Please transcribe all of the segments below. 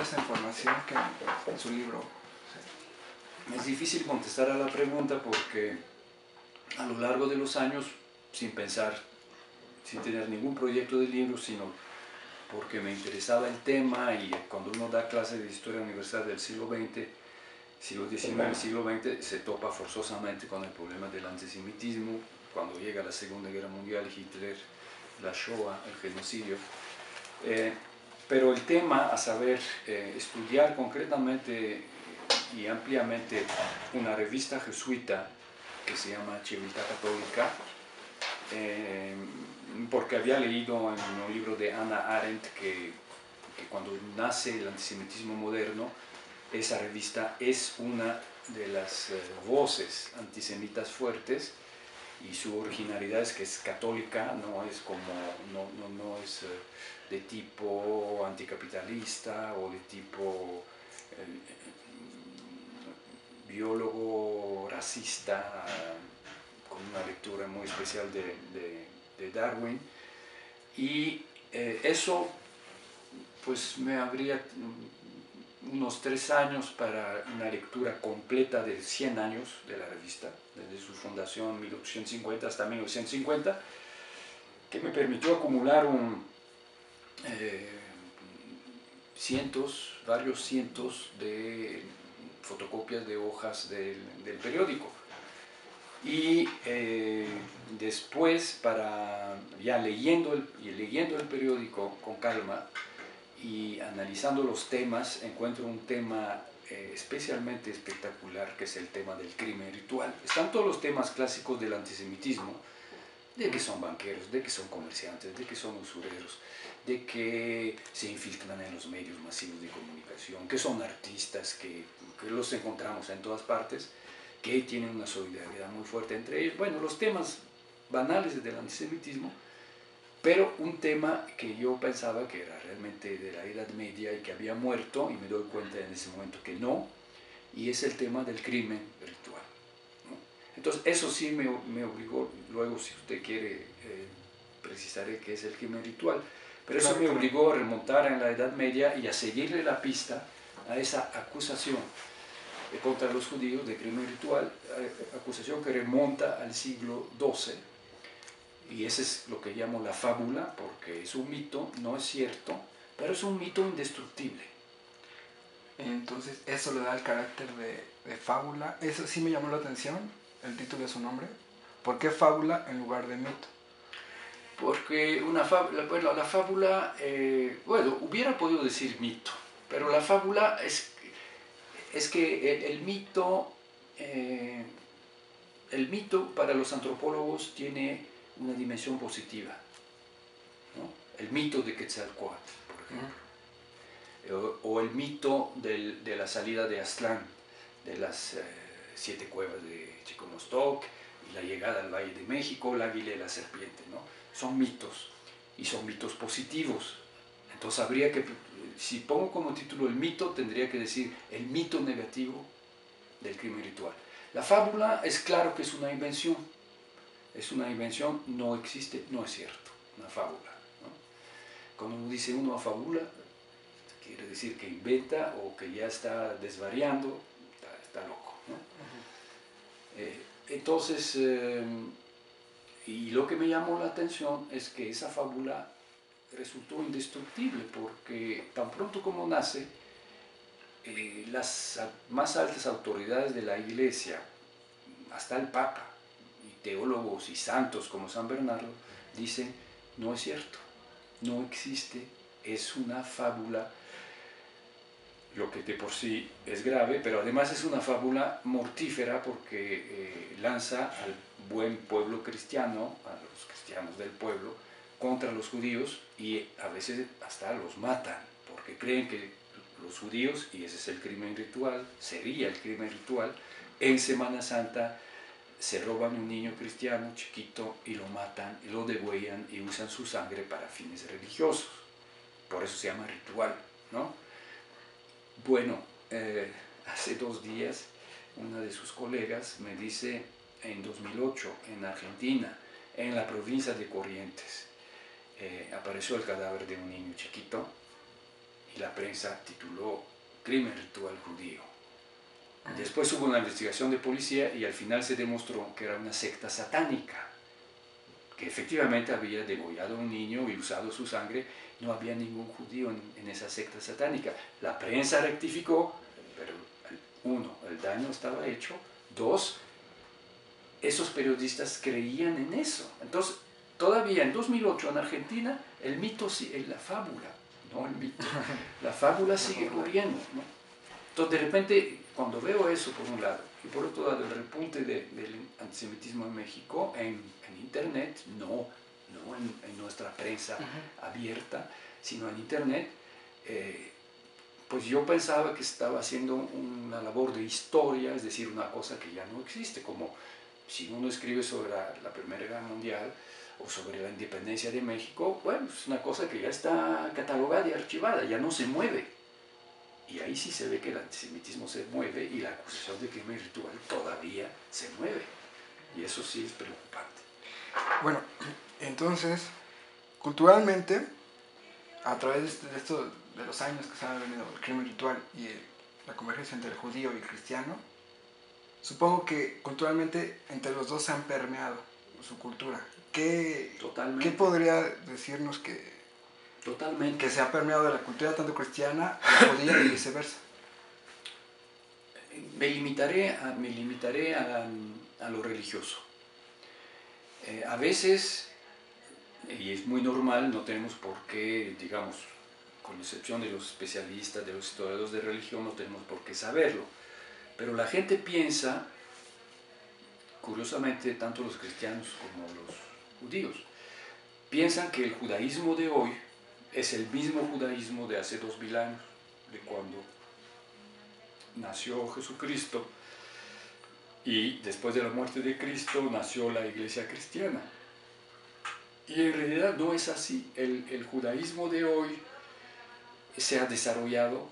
toda esa información que en su libro? Es difícil contestar a la pregunta porque a lo largo de los años, sin pensar, sin tener ningún proyecto de libro, sino porque me interesaba el tema, y cuando uno da clases de historia universal del siglo XX, siglo XIX, siglo XX, se topa forzosamente con el problema del antisemitismo. Cuando llega la Segunda Guerra Mundial, Hitler, la Shoah, el genocidio. Pero el tema, a saber, estudiar concretamente y ampliamente una revista jesuita que se llama Civiltà Católica, porque había leído en un libro de Hannah Arendt que cuando nace el antisemitismo moderno, esa revista es una de las voces antisemitas fuertes, y su originalidad es que es católica, no es de tipo anticapitalista o de tipo biólogo racista, con una lectura muy especial de Darwin. Y eso pues me habría unos 3 años para una lectura completa de 100 años de la revista, desde su fundación en 1850 hasta 1950, que me permitió acumular varios cientos de fotocopias de hojas del periódico. Y después, ya leyendo el periódico con calma y analizando los temas, encuentro un tema especialmente espectacular, que es el tema del crimen ritual. Están todos los temas clásicos del antisemitismo, de que son banqueros, de que son comerciantes, de que son usureros, de que se infiltran en los medios masivos de comunicación, que son artistas, que los encontramos en todas partes, que tienen una solidaridad muy fuerte entre ellos. Bueno, los temas banales del antisemitismo, pero un tema que yo pensaba que era realmente de la Edad Media y que había muerto, y me doy cuenta en ese momento que no, y es el tema del crimen ritual, ¿no? Entonces eso sí me obligó, luego si usted quiere precisaré qué es el crimen ritual, pero eso me obligó a remontar en la Edad Media y a seguirle la pista a esa acusación contra los judíos de crimen ritual, acusación que remonta al siglo XII, y ese es lo que llamo la fábula, porque es un mito, no es cierto, pero es un mito indestructible. Entonces eso le da el carácter de fábula. Eso sí me llamó la atención, el título de su nombre. ¿Por qué fábula en lugar de mito? Porque la fábula, bueno, hubiera podido decir mito, pero la fábula es que el mito para los antropólogos tiene una dimensión positiva, ¿no? El mito de Quetzalcóatl, por ejemplo, o el mito de la salida de Aztlán, de las 7 cuevas de Chiconostoc, y la llegada al Valle de México, el águila y la serpiente, ¿no? Son mitos, y son mitos positivos. Entonces habría que, si pongo como título el mito, tendría que decir el mito negativo del crimen ritual. La fábula es claro que es una invención, no existe, no es cierto, una fábula, ¿no? Cuando uno dice una fábula, quiere decir que inventa o que ya está desvariando, está loco, ¿no? Entonces, y lo que me llamó la atención es que esa fábula resultó indestructible, porque tan pronto como nace, las más altas autoridades de la Iglesia, hasta el Papa, y teólogos y santos como San Bernardo, dicen, no es cierto, no existe, es una fábula, lo que de por sí es grave, pero además es una fábula mortífera, porque lanza al buen pueblo cristiano, a los cristianos del pueblo, contra los judíos, y a veces hasta los matan, porque creen que los judíos, y ese es el crimen ritual, sería el crimen ritual, en Semana Santa se roban un niño cristiano chiquito y lo matan, y lo degüellan y usan su sangre para fines religiosos. Por eso se llama ritual, ¿no? Bueno, hace 2 días una de sus colegas me dice, en 2008, en Argentina, en la provincia de Corrientes, apareció el cadáver de un niño chiquito, y la prensa tituló Crimen ritual judío. Después hubo una investigación de policía y al final se demostró que era una secta satánica, que efectivamente había degollado a un niño y usado su sangre. No había ningún judío en esa secta satánica. La prensa rectificó, pero uno, el daño estaba hecho. Dos, esos periodistas creían en eso. Entonces, todavía en 2008 en Argentina, el mito, la fábula, no el mito, la fábula sigue corriendo, ¿no? Entonces, de repente, cuando veo eso por un lado, y por otro lado el repunte del antisemitismo en México, en Internet, no en nuestra prensa abierta, sino en Internet, pues yo pensaba que estaba haciendo una labor de historia, es decir, una cosa que ya no existe, como si uno escribe sobre la Primera Guerra Mundial o sobre la independencia de México, bueno, es una cosa que ya está catalogada y archivada, ya no se mueve. Y ahí sí se ve que el antisemitismo se mueve y la acusación de crimen ritual todavía se mueve. Y eso sí es preocupante. Bueno, entonces, culturalmente, a través de esto, de los años que se han venido el crimen ritual y la convergencia entre el judío y el cristiano, supongo que culturalmente entre los dos se han permeado su cultura. ¿Qué podría decirnos que se ha permeado de la cultura tanto cristiana a la judía y viceversa? Me limitaré a lo religioso. A veces, y es muy normal, no tenemos por qué, digamos, con excepción de los especialistas, de los historiadores de religión, no tenemos por qué saberlo. Pero la gente piensa, curiosamente, tanto los cristianos como los judíos, piensan que el judaísmo de hoy es el mismo judaísmo de hace 2000 años, de cuando nació Jesucristo, y después de la muerte de Cristo nació la iglesia cristiana. Y en realidad no es así. El judaísmo de hoy se ha desarrollado,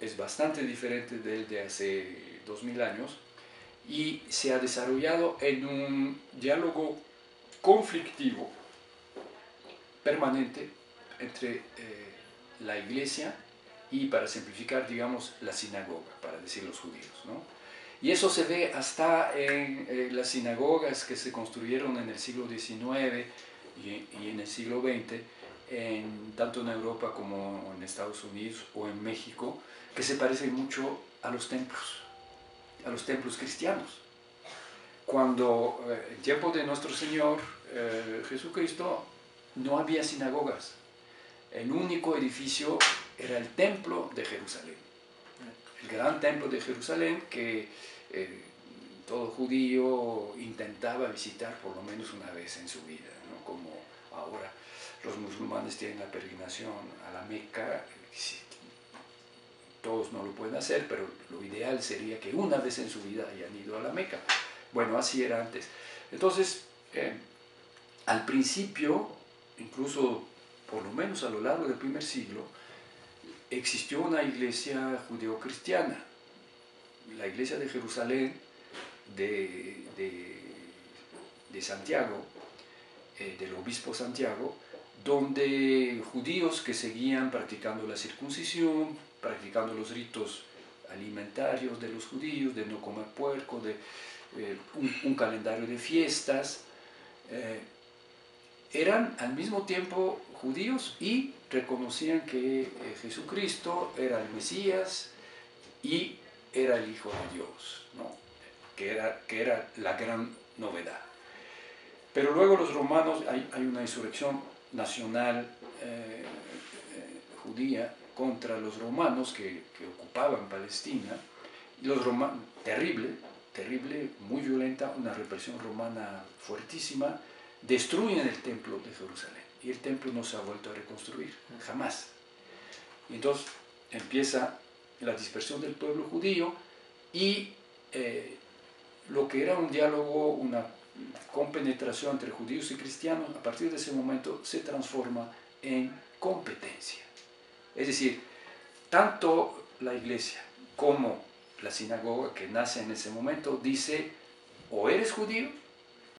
es bastante diferente del de hace 2000 años, y se ha desarrollado en un diálogo conflictivo permanente entre la iglesia y, para simplificar, digamos, la sinagoga, para decir los judíos, ¿no? Y eso se ve hasta en las sinagogas que se construyeron en el siglo XIX y en el siglo XX, tanto en Europa como en Estados Unidos o en México, que se parecen mucho a los templos cristianos. Cuando en tiempo de nuestro Señor Jesucristo no había sinagogas. El único edificio era el templo de Jerusalén, el gran templo de Jerusalén que todo judío intentaba visitar por lo menos una vez en su vida, ¿no? Como ahora los musulmanes tienen la peregrinación a la Meca. Todos no lo pueden hacer, pero lo ideal sería que una vez en su vida hayan ido a la Meca. Bueno, así era antes. Entonces, al principio, incluso por lo menos a lo largo del primer siglo, existió una iglesia judeocristiana, la iglesia de Jerusalén de Santiago, del obispo Santiago, donde judíos que seguían practicando la circuncisión, practicando los ritos alimentarios de los judíos, de no comer puerco, de un calendario de fiestas, eran al mismo tiempo judíos y reconocían que Jesucristo era el Mesías y era el Hijo de Dios, ¿no? que era la gran novedad. Pero luego los romanos, hay una insurrección nacional judía contra los romanos que ocupaban Palestina, y los romanos, terrible, muy violenta, una represión romana fuertísima, destruyen el templo de Jerusalén y el templo no se ha vuelto a reconstruir, jamás. Y entonces empieza la dispersión del pueblo judío y lo que era un diálogo, una compenetración entre judíos y cristianos, a partir de ese momento se transforma en competencia. Es decir, tanto la iglesia como la sinagoga que nace en ese momento dice: o eres judío